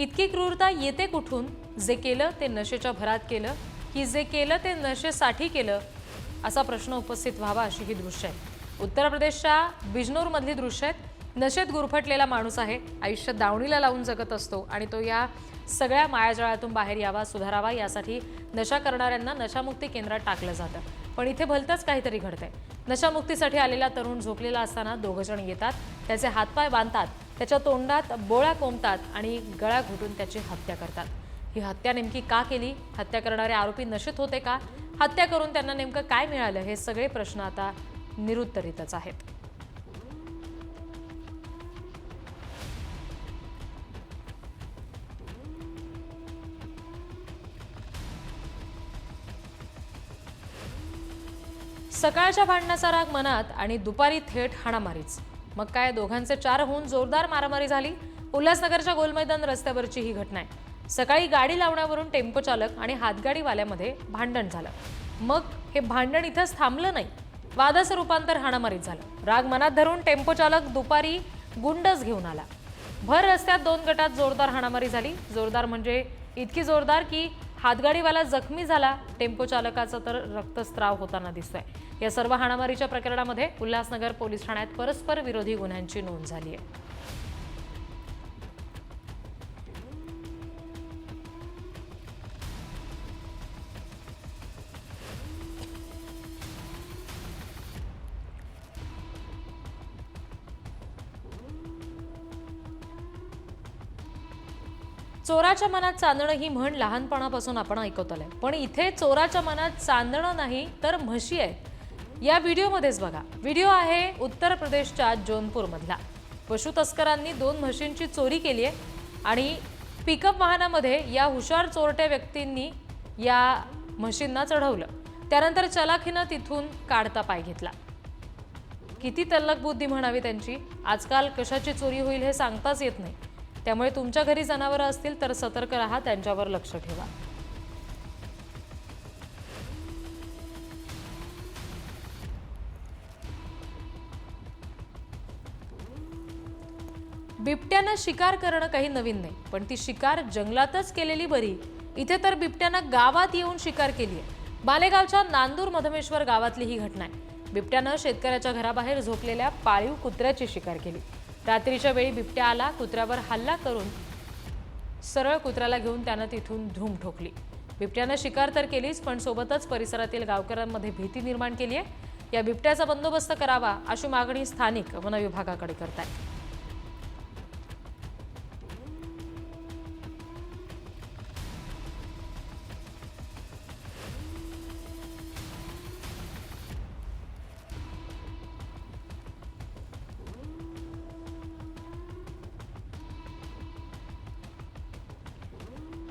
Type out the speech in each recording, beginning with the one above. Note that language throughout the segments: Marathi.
इतकी क्रूरता येते कुठून? जे केलं ते नशेच्या भरात केलं की जे केलं ते नशेसाठी केलं, असा प्रश्न उपस्थित व्हावा अशी ही दृश्य आहेत. उत्तर प्रदेशच्या बिजनोरमधली दृश्य आहेत. नशेत गुरफटलेला माणूस आहे, आयुष्य दावणीला लावून जगत असतो आणि तो या सगळ्या मायाजाळातून बाहेर यावा, सुधारावा यासाठी नशा करणाऱ्यांना नशामुक्ती केंद्रात टाकलं जातं. पण इथे भलतंच काहीतरी घडतंय. नशामुक्तीसाठी आलेला तरुण झोपलेला असताना दोघं जण येतात, त्याचे हातपाय बांधतात, त्याच्या तोंडात बोळा कोंबतात आणि गळा घोटून त्याची हत्या करतात. ही हत्या नेमकी का केली? हत्या करणारे आरोपी नशेत होते का? हत्या करून त्यांना नेमकं काय मिळालं? हे सगळे प्रश्न आता निरुत्तरितच आहेत. सकाळच्या भांडणाचा राग मनात आणि दुपारी थेट हाणामारीच. मग काय, दोघांचे 4 होऊन जोरदार मारामारी झाली. उल्हासनगरच्या गोलमैदान रस्त्यावरची ही घटना आहे. सकाळी गाडी लावण्यावरून टेम्पो चालक आणि हातगाडीवाल्यामध्ये भांडण झालं. मग हे भांडण इथंच थांबलं नाही, वादाचं रूपांतर हाणामारीत झालं. राग मनात धरून टेम्पो चालक दुपारी गुंडच घेऊन आला. भर रस्त्यात 2 गटात जोरदार हाणामारी झाली. जोरदार म्हणजे इतकी जोरदार की हातगाडीवाला जखमी झाला, टेम्पो चालकाचा तर रक्तस्राव होताना दिसतोय. या सर्व हाणामारीच्या प्रकरणामध्ये उल्हासनगर पोलीस ठाण्यात परस्पर विरोधी गुन्ह्यांची नोंद झाली आहे. चोराच्या मनात चांदणं ही म्हण लहानपणापासून आपण ऐकत आलोय. पण इथे चोराच्या मनात चांदणं नाही तर म्हशी आहेत. या व्हिडिओमध्येच बघा. व्हिडिओ आहे उत्तर प्रदेशच्या जौनपूर मधला. पशु तस्करांनी 2 म्हशींची चोरी केली आहे आणि पिकअप वाहनामध्ये या हुशार चोरट्या व्यक्तींनी या म्हशींना चढवलं. त्यानंतर चलाखीनं तिथून काढता पाय घेतला. किती तल्लख बुद्धी म्हणावी त्यांची. आजकाल कशाची चोरी होईल हे सांगताच येत नाही. त्यामुळे तुमच्या घरी जनावरं असतील तर सतर्क राहा, त्यांच्यावर लक्ष ठेवा. बिबट्यानं शिकार करणं काही नवीन नाही, पण ती शिकार जंगलातच केलेली बरी. इथे तर बिबट्यानं गावात येऊन शिकार केली आहे. मालेगावच्या नांदूर मधमेश्वर गावातली ही घटना आहे. बिबट्यानं शेतकऱ्याच्या घराबाहेर झोपलेल्या पाळीव कुत्र्याची शिकार केली. रात्रीच्या वेळी बिबट्या आला, कुत्र्यावर हल्ला करून सरळ कुत्र्याला घेऊन त्यानं तिथून धूम ठोकली. बिबट्यानं शिकार तर केलीच, पण सोबतच परिसरातील गावकऱ्यांमध्ये भीती निर्माण केली आहे. या बिबट्याचा बंदोबस्त करावा अशी मागणी स्थानिक वन विभागाकडे करतायत.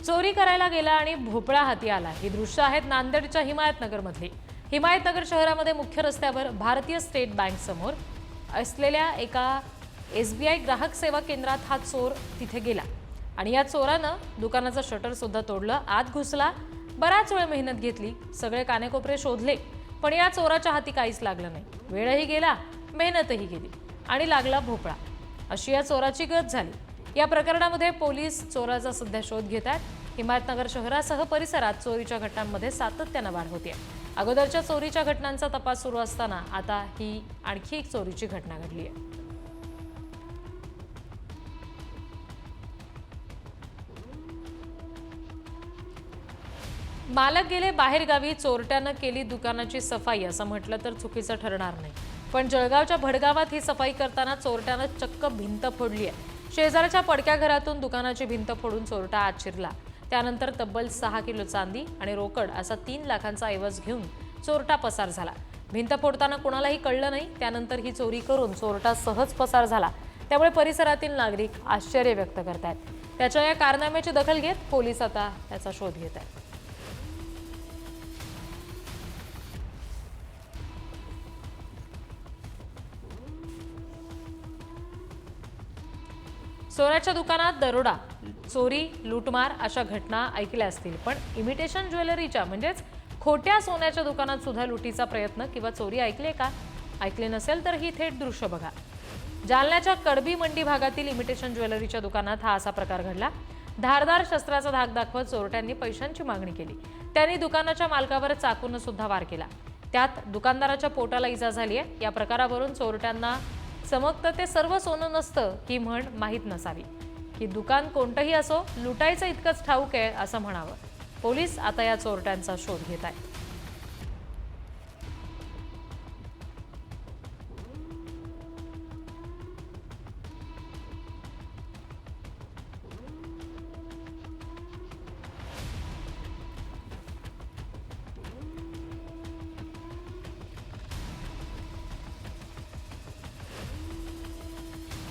चोरी करायला गेला आणि भोपळा हाती आला. ही दृश्य आहेत नांदेडच्या हिमायतनगर मधली. हिमायतनगर शहरामध्ये मुख्य रस्त्यावर भारतीय स्टेट बँक समोर असलेल्या एका SBI ग्राहक सेवा केंद्रात हा चोर तिथे गेला आणि या चोरानं दुकानाचं शटर सुद्धा तोडलं, आत घुसला. बराच वेळ मेहनत घेतली, सगळे कानेकोपरे शोधले, पण या चोराच्या हाती काहीच लागलं नाही. वेळही गेला, मेहनतही गेली आणि लागला भोपळा. अशी या चोराची गत झाली. या प्रकरणामध्ये पोलीस चोराचा सध्या शोध घेत आहेत. हिमायतनगर शहरासह परिसरात चोरीच्या घटनांमध्ये सातत्यानं वाढ होते. अगोदरच्या चोरीच्या घटनांचा तपास सुरू असताना आता ही आणखी एक चोरीची घटना घडली आहे. मालक गेले बाहेरगावी, चोरट्यानं केली दुकानाची सफाई असं म्हटलं तर चुकीचं ठरणार नाही. पण जळगावच्या भडगावात ही सफाई करताना चोरट्यानं चक्क भिंत फोडली आहे. शेजारच्या पडक्या घरातून दुकानाची भिंत फोडून चोरटा आत शिरला. त्यानंतर तब्बल 6 किलो चांदी आणि रोकड असा 3 लाखांचा ऐवज घेऊन चोरटा पसार झाला. भिंत फोडताना कोणालाही कळलं नाही. त्यानंतर ही चोरी करून चोरटा सहज पसार झाला. त्यामुळे परिसरातील नागरिक आश्चर्य व्यक्त करतात. त्याच्या या कारनाम्याची दखल घेत पोलीस आता त्याचा शोध घेत आहेत. सोन्याच्या दुकानात दरोडा, चोरी, लूटमार अशा घटना ऐकल्या असतील, पण इमिटेशन ज्वेलरीच्या म्हणजेच खोट्या सोन्याच्या दुकानात सुद्धा लुटीचा प्रयत्न किंवा चोरी ऐकले का? ऐकले नसेल तर ही थेट दृश्य बघा. जालन्याच्या कडबी मंडी भागातील इमिटेशन ज्वेलरीच्या दुकानात हा असा प्रकार घडला. धारदार शस्त्राचा धाक दाखवत चोरट्यांनी पैशांची मागणी केली। त्यांनी दुकानाच्या मालकावर चाकून सुद्धा वार केला। त्यात दुकानदाराच्या पोटाला इजा झाली आहे। या प्रकारावरून चोरट्यांना चमकतं ते सर्व सोनं नसतं ही म्हण माहीत नसावी, की दुकान कोणतंही असो लुटायचं इतकंच ठाऊक आहे असं म्हणावं। पोलीस आता या चोरट्यांचा शोध घेत आहेत।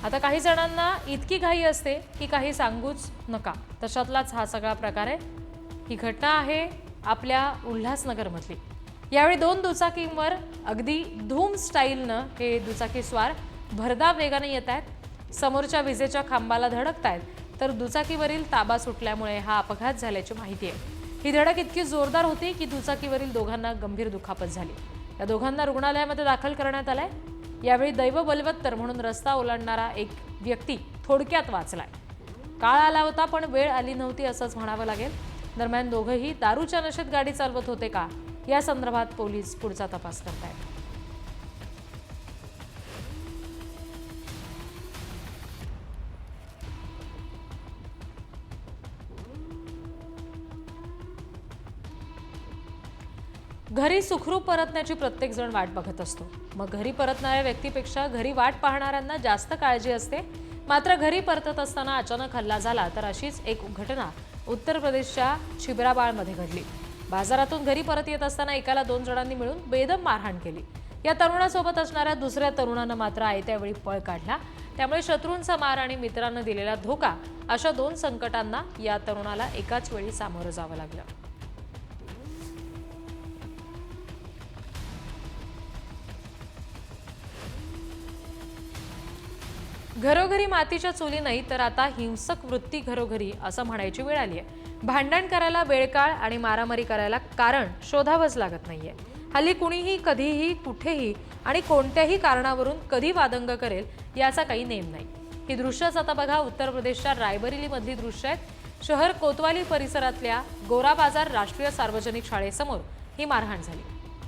आता काही जणांना इतकी घाई असते की काही सांगूच नका, तशातलाच हा सगळा प्रकार आहे। ही घटना आहे आपल्या उल्हासनगरमधली। यावेळी दोन दुचाकींवर अगदी धूम स्टाईलनं हे दुचाकी स्वार भरधाव वेगाने येत आहेत। समोरच्या विजेच्या खांबाला धडकत आहेत, तर दुचाकीवरील ताबा सुटल्यामुळे हा अपघात झाल्याची माहिती आहे। ही धडक इतकी जोरदार होती की दुचाकीवरील दोघांना गंभीर दुखापत झाली। या दोघांना रुग्णालयामध्ये दाखल करण्यात आलंय। यावेळी दैव बलवत्तर म्हणून रस्ता ओलांडणारा एक व्यक्ती थोडक्यात वाचलाय। काळ आला होता पण वेळ आली नव्हती असंच म्हणावं लागेल। दरम्यान दोघंही दारूच्या नशेत गाडी चालवत होते का, या संदर्भात पोलीस पुढचा तपास करतायत। घरी सुखरूप परतण्याची प्रत्येक जण वाट बघत असतो। मग घरी परतणाऱ्या व्यक्तीपेक्षा घरी वाट पाहणाऱ्यांना जास्त काळजी असते। मात्र घरी परतत असताना अचानक हल्ला झाला तर अशीच एक घटना उत्तर प्रदेशच्या छिबराबाळमध्ये घडली। बाजारातून घरी परत येत असताना एकाला दोन जणांनी मिळून बेदम मारहाण केली। या तरुणासोबत असणाऱ्या दुसऱ्या तरुणानं मात्र आयत्या वेळी पळ काढला। त्यामुळे शत्रूंचा मार आणि मित्रांना दिलेला धोका अशा दोन संकटांना या तरुणाला एकाच वेळी सामोरं जावं लागलं। घरोघरी मातीच्या चुली नाही तर आता हिंसक वृत्ती घरोघरी असं म्हणायची वेळ आली आहे। भांडण करायला वेळकाळ आणि मारामारी करायला कारण शोधावंच लागत नाहीये। हल्ली कुणीही कधीही कुठेही आणि कोणत्याही कारणावरून कधी वादंग करेल याचा काही नेम नाही। ही दृश्यच आता बघा उत्तर प्रदेशच्या रायबरेलीमधली दृश्य आहेत। शहर कोतवाली परिसरातल्या गोरा बाजार राष्ट्रीय सार्वजनिक शाळेसमोर ही मारहाण झाली।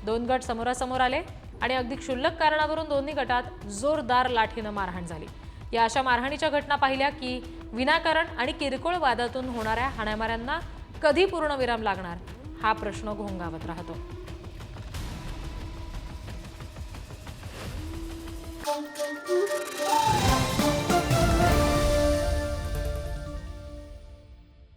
दोन गट समोरासमोर आले आणि अगदी क्षुल्लक कारणावरून दोन्ही गटात जोरदार लाठीनं मारहाण झाली। या अशा मारहाणीच्या घटना पाहिल्या की विनाकारण आणि किरकोळ वादातून होणाऱ्या हाणामाऱ्यांना कधी पूर्णविराम लागणार हा प्रश्न घोंगावत राहतो।